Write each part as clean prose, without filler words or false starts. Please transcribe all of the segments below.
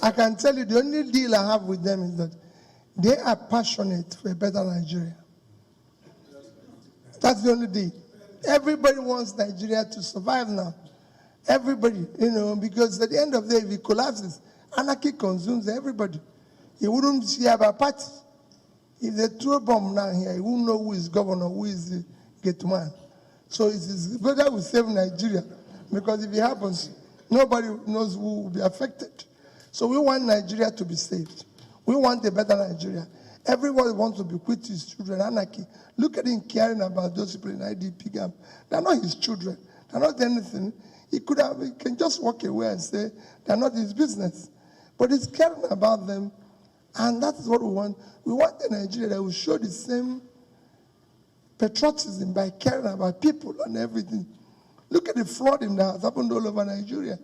I can tell you the only deal I have with them is that they are passionate for a better Nigeria. That's the only deal. Everybody wants Nigeria to survive now. Everybody, because at the end of the day, if it collapses, anarchy consumes everybody. You wouldn't see about party. If they throw a bomb now here, you wouldn't know who is governor, who is the gate man. So it is better we save Nigeria, because if it happens, nobody knows who will be affected. So we want Nigeria to be saved. We want a better Nigeria. Everybody wants to bequeath his children anarchy. Look at him caring about those people in IDP camp. They're not his children. They're not anything. He can just walk away and say they're not his business. But he's caring about them, and that is what we want. We want a Nigeria that will show the same patriotism by caring about people and everything. Look at the flooding that has happened all over Nigeria.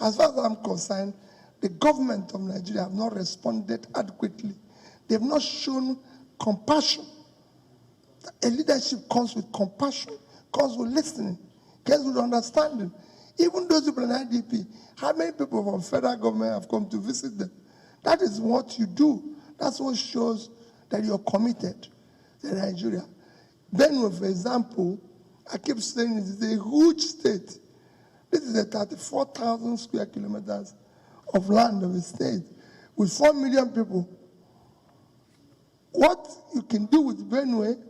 As far as I'm concerned, the government of Nigeria have not responded adequately. They have not shown compassion. A leadership comes with compassion, comes with listening, comes with understanding. Even those people in IDP, how many people from federal government have come to visit them? That is what you do. That's what shows that you're committed to Nigeria. Benue, for example, I keep saying it is a huge state. This is a 34,000 square kilometers of land of a state with 4 million people. What you can do with Benue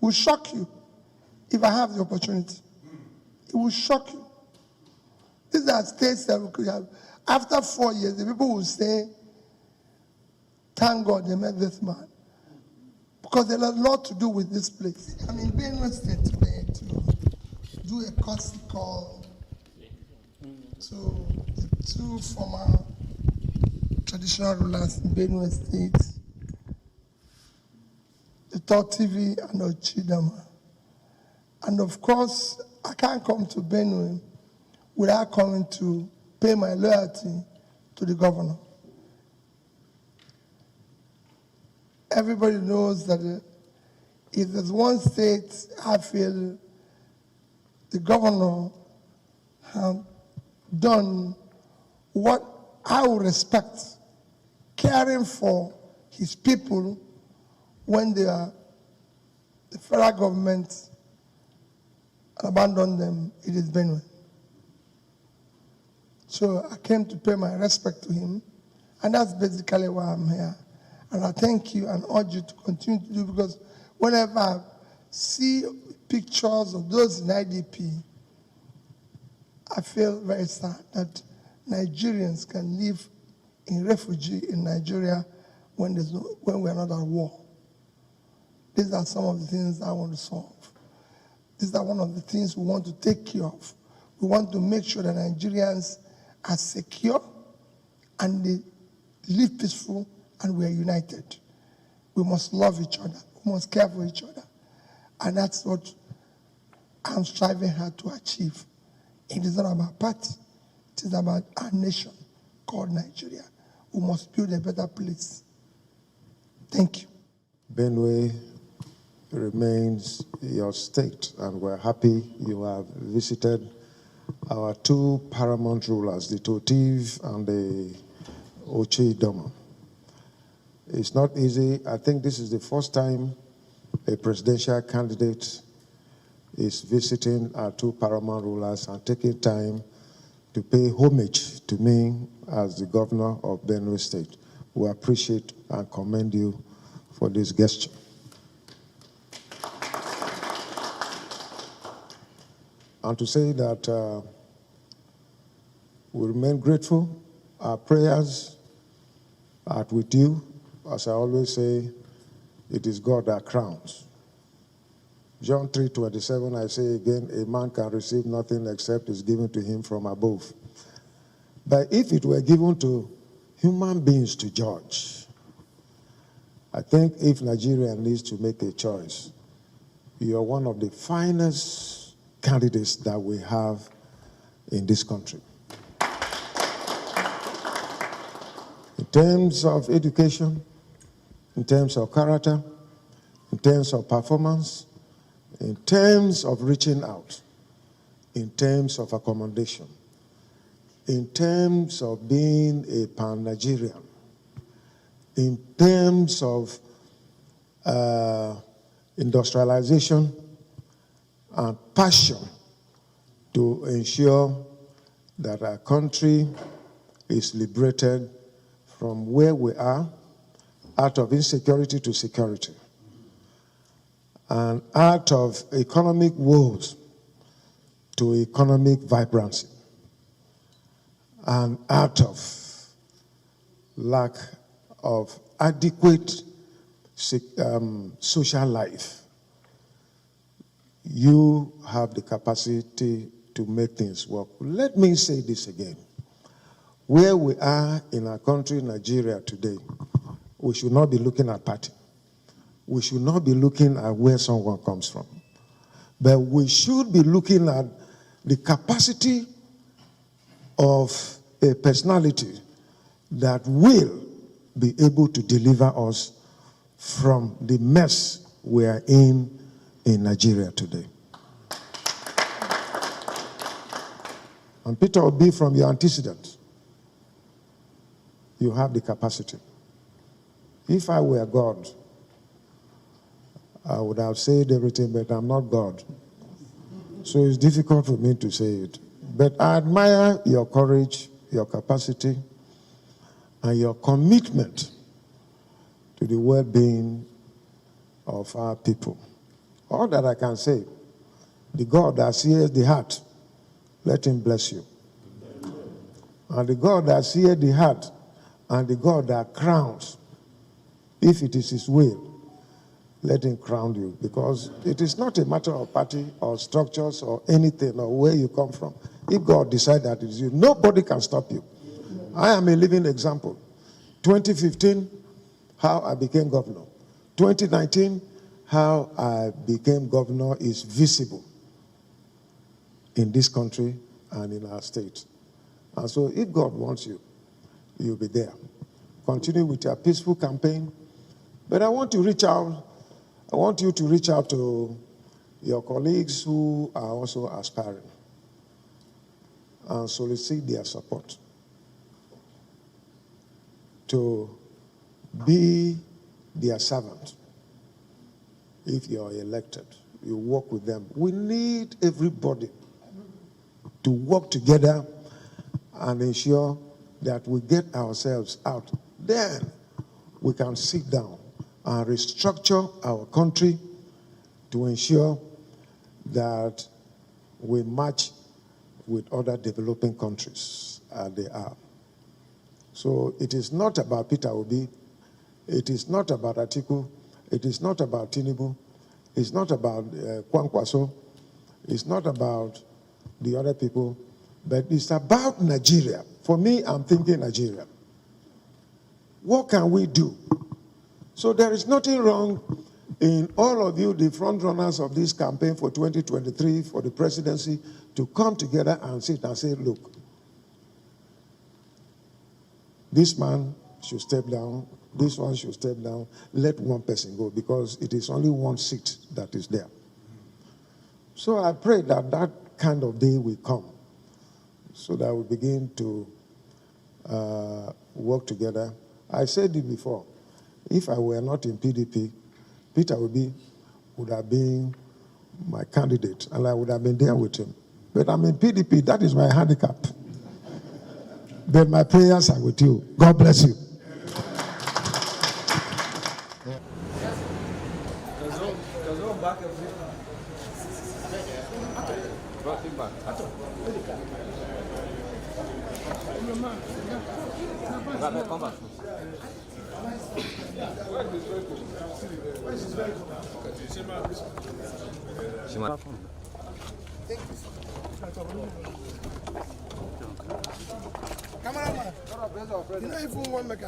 will shock you if I have the opportunity. It will shock you. These are states that we could have. After 4 years, the people will say, thank God they met this man. Because there has a lot to do with this place. I'm in Benue State today to do a courtesy call to the 2 former traditional rulers in Benue State, the Third TV and Ochidama. And of course, I can't come to Benue without coming to pay my loyalty to the governor. Everybody knows that if there's one state I feel the governor has done what I would respect, caring for his people when they are the federal government abandoned them, it is Benue. So I came to pay my respect to him, and that's basically why I'm here. And I thank you and urge you to continue to do, because whenever I see pictures of those in IDP, I feel very sad that Nigerians can live in refugee in Nigeria when we're not at war. These are some of the things I want to solve. These are one of the things we want to take care of. We want to make sure that Nigerians are secure and they live peaceful and we are united. We must love each other. We must care for each other. And that's what I'm striving hard to achieve. It is not about party. It is about our nation called Nigeria. We must build a better place. Thank you. Benue remains your state, and we're happy you have visited our 2 paramount rulers, the Totiv and the Ochidama. It's not easy. I think this is the first time a presidential candidate is visiting our 2 paramount rulers and taking time to pay homage to me as the governor of Benue State. We appreciate and commend you for this gesture. And to say that we remain grateful. Our prayers are with you. As I always say, it is God that crowns. John 3:27, I say again, a man can receive nothing except is given to him from above. But if it were given to human beings to judge, I think if Nigeria needs to make a choice, you are one of the finest candidates that we have in this country. terms of education, in terms of character, in terms of performance, in terms of reaching out, in terms of accommodation, in terms of being a pan-Nigerian, in terms of industrialization and passion to ensure that our country is liberated from where we are, out of insecurity to security, and out of economic woes to economic vibrancy, and out of lack of adequate social life. You have the capacity to make things work. Let me say this again. Where we are in our country, Nigeria, today, we should not be looking at party. We should not be looking at where someone comes from. But we should be looking at the capacity of a personality that will be able to deliver us from the mess we are in Nigeria today. And Peter Obi, from your antecedent, you have the capacity. If I were God, I would have said everything, but I'm not God. So it's difficult for me to say it. But I admire your courage, your capacity, and your commitment to the well-being of our people. All that I can say, the God that sees the heart, let him bless you. And the God that sees the heart, and the God that crowns, if it is his will, let him crown you. Because it is not a matter of party or structures or anything or where you come from. If God decides that it is you, nobody can stop you. I am a living example. 2015, how I became governor. 2019, how I became governor is visible in this country and in our state. And so if God wants you, you'll be there. Continue with your peaceful campaign. But I want to reach out. I want you to reach out to your colleagues who are also aspiring and solicit their support to be their servant. If you're elected, you work with them. We need everybody to work together and ensure that we get ourselves out. Then we can sit down and restructure our country to ensure that we match with other developing countries as they are. So it is not about Peter Obi, it is not about Atiku, it is not about Tinubu, it's not about Kwankwaso, it's not about the other people, but it's about Nigeria. For me, I'm thinking Nigeria. What can we do? So there is nothing wrong in all of you, the front runners of this campaign for 2023, for the presidency, to come together and sit and say, look, this man should step down, this one should step down, let one person go, because it is only one seat that is there. So I pray that that kind of day will come, so that we begin to work together. I said it before, if I were not in PDP, Peter Obi would have been my candidate, and I would have been there with him. But I'm in PDP, that is my handicap. But my prayers are with you. God bless you. Cameraman, you know if you want to make